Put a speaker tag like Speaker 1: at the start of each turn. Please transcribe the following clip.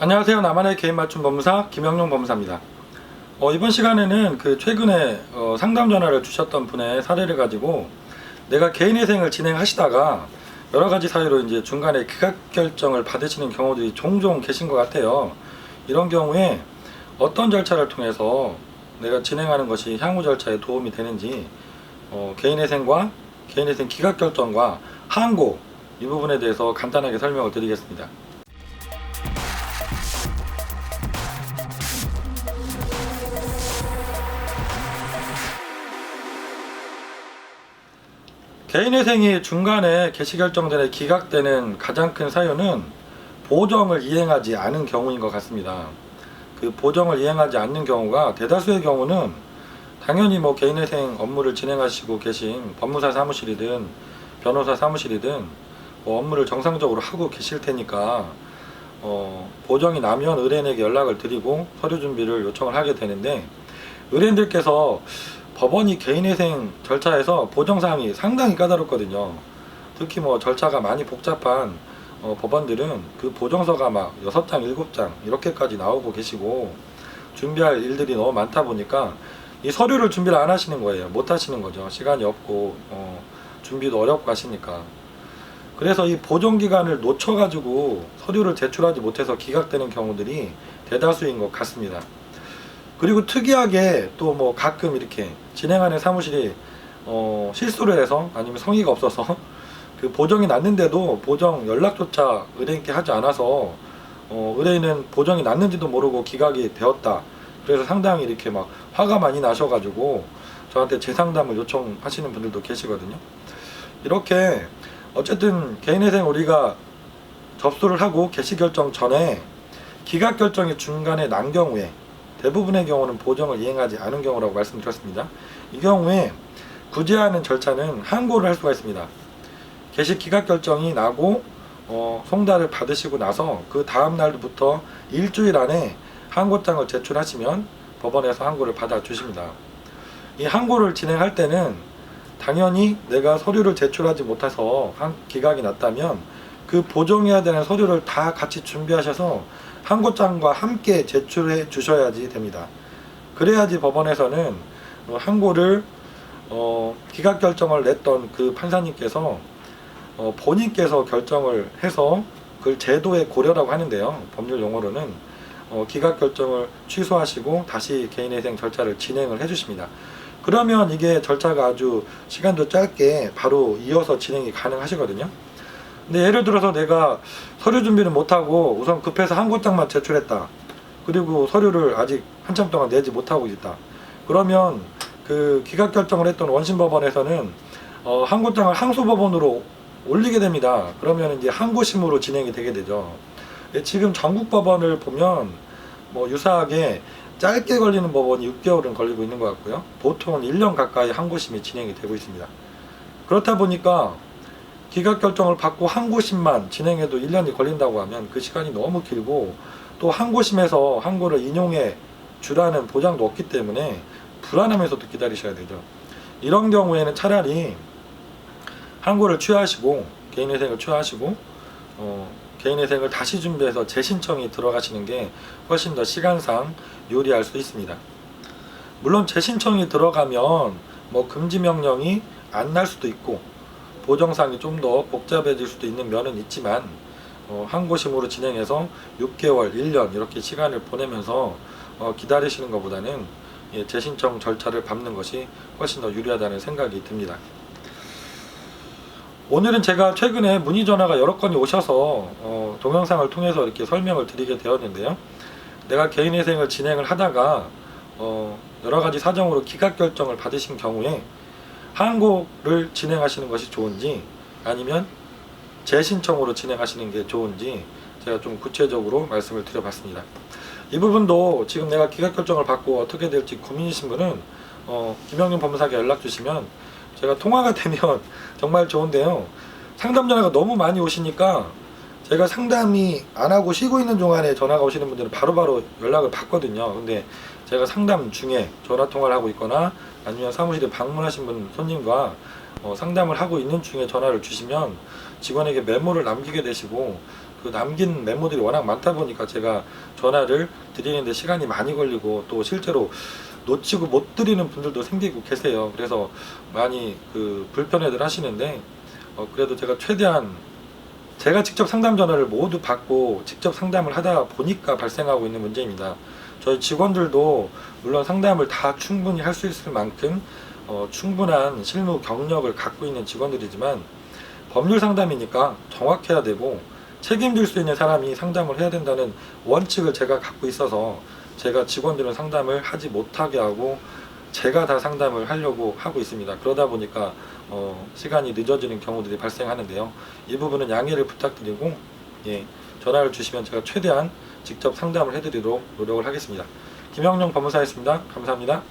Speaker 1: 안녕하세요. 나만의 개인 맞춤 법무사 김영용 법무사입니다. 이번 시간에는 최근에 상담 전화를 주셨던 분의 사례를 가지고 내가 개인회생을 진행하시다가 여러가지 사유로 이제 중간에 기각결정을 받으시는 경우들이 종종 계신 것 같아요. 이런 경우에 어떤 절차를 통해서 내가 진행하는 것이 향후 절차에 도움이 되는지 개인회생과 개인회생 기각결정과 항고 이 부분에 대해서 간단하게 설명을 드리겠습니다. 개인회생이 중간에 개시결정전에 기각되는 가장 큰 사유는 보정을 이행하지 않은 경우인 것 같습니다. 그 보정을 이행하지 않는 경우가 대다수의 경우는 당연히 개인회생 업무를 진행하시고 계신 법무사 사무실이든 변호사 사무실이든 업무를 정상적으로 하고 계실 테니까 보정이 나면 의뢰인에게 연락을 드리고 서류 준비를 요청을 하게 되는데, 의뢰인들께서 법원이 개인회생 절차에서 보정사항이 상당히 까다롭거든요. 특히 절차가 많이 복잡한 법원들은 그 보정서가 막 6장, 7장 이렇게까지 나오고 계시고 준비할 일들이 너무 많다 보니까 이 서류를 준비를 안 하시는 거예요. 못 하시는 거죠. 시간이 없고 준비도 어렵고 하시니까. 그래서 이 보정기간을 놓쳐가지고 서류를 제출하지 못해서 기각되는 경우들이 대다수인 것 같습니다. 그리고 특이하게 또 가끔 이렇게 진행하는 사무실이 실수를 해서 아니면 성의가 없어서 그 보정이 났는데도 보정 연락조차 의뢰인께 하지 않아서 의뢰인은 보정이 났는지도 모르고 기각이 되었다. 그래서 상당히 이렇게 막 화가 많이 나셔가지고 저한테 재상담을 요청하시는 분들도 계시거든요. 이렇게 어쨌든 개인회생 우리가 접수를 하고 개시결정 전에 기각결정이 중간에 난 경우에, 대부분의 경우는 보정을 이행하지 않은 경우라고 말씀드렸습니다. 이 경우에 구제하는 절차는 항고를 할 수가 있습니다. 개시 기각결정이 나고 송달을 받으시고 나서 그 다음 날부터 일주일 안에 항고장을 제출하시면 법원에서 항고를 받아주십니다. 이 항고를 진행할 때는 당연히 내가 서류를 제출하지 못해서 기각이 났다면 그 보정해야 되는 서류를 다 같이 준비하셔서 항고장과 함께 제출해 주셔야지 됩니다. 그래야지 법원에서는 항고를 기각결정을 냈던 그 판사님께서 본인께서 결정을 해서 그걸 제도의 고려라고 하는데요. 법률 용어로는 기각결정을 취소하시고 다시 개인회생 절차를 진행을 해주십니다. 그러면 이게 절차가 아주 시간도 짧게 바로 이어서 진행이 가능하시거든요. 근데 예를 들어서 내가 서류 준비를 못하고 우선 급해서 항고장만 제출했다. 그리고 서류를 아직 한참 동안 내지 못하고 있다. 그러면 그 기각결정을 했던 원심법원에서는 항고장을 항소법원으로 올리게 됩니다. 그러면 이제 항고심으로 진행이 되게 되죠. 지금 전국 법원을 보면 유사하게 짧게 걸리는 법원이 6개월은 걸리고 있는 것 같고요. 보통은 1년 가까이 항고심이 진행이 되고 있습니다. 그렇다 보니까 기각결정을 받고 항고심만 진행해도 1년이 걸린다고 하면 그 시간이 너무 길고, 또 항고심에서 항고를 인용해 주라는 보장도 없기 때문에 불안하면서도 기다리셔야 되죠. 이런 경우에는 차라리 항고를 취하하시고 개인회생을 취하하시고 개인회생을 다시 준비해서 재신청이 들어가시는 게 훨씬 더 시간상 유리할 수 있습니다. 물론 재신청이 들어가면 금지명령이 안 날 수도 있고 보정상이 좀 더 복잡해질 수도 있는 면은 있지만 항고심으로 진행해서 6개월, 1년 이렇게 시간을 보내면서 기다리시는 것보다는 재신청 절차를 밟는 것이 훨씬 더 유리하다는 생각이 듭니다. 오늘은 제가 최근에 문의 전화가 여러 건이 오셔서 동영상을 통해서 이렇게 설명을 드리게 되었는데요. 내가 개인회생을 진행을 하다가 여러 가지 사정으로 기각결정을 받으신 경우에 항고를 진행하시는 것이 좋은지 아니면 재신청으로 진행하시는 게 좋은지 제가 좀 구체적으로 말씀을 드려봤습니다. 이 부분도 지금 내가 기각결정을 받고 어떻게 될지 고민이신 분은 김영용 법무사에게 연락 주시면 제가 통화가 되면 정말 좋은데요. 상담 전화가 너무 많이 오시니까 제가 상담이 안 하고 쉬고 있는 동안에 전화가 오시는 분들은 바로바로 연락을 받거든요. 근데 제가 상담 중에 전화 통화를 하고 있거나 아니면 사무실에 방문하신 분 손님과 상담을 하고 있는 중에 전화를 주시면 직원에게 메모를 남기게 되시고, 그 남긴 메모들이 워낙 많다 보니까 제가 전화를 드리는데 시간이 많이 걸리고 또 실제로 놓치고 못 드리는 분들도 생기고 계세요. 그래서 많이 불편해들 하시는데, 그래도 제가 최대한 제가 직접 상담 전화를 모두 받고 직접 상담을 하다 보니까 발생하고 있는 문제입니다. 저희 직원들도 물론 상담을 다 충분히 할 수 있을 만큼 충분한 실무 경력을 갖고 있는 직원들이지만, 법률 상담이니까 정확해야 되고 책임질 수 있는 사람이 상담을 해야 된다는 원칙을 제가 갖고 있어서 제가 직원들은 상담을 하지 못하게 하고 제가 다 상담을 하려고 하고 있습니다. 그러다 보니까 시간이 늦어지는 경우들이 발생하는데요. 이 부분은 양해를 부탁드리고, 예, 전화를 주시면 제가 최대한 직접 상담을 해드리도록 노력을 하겠습니다. 김영룡 법무사였습니다. 감사합니다.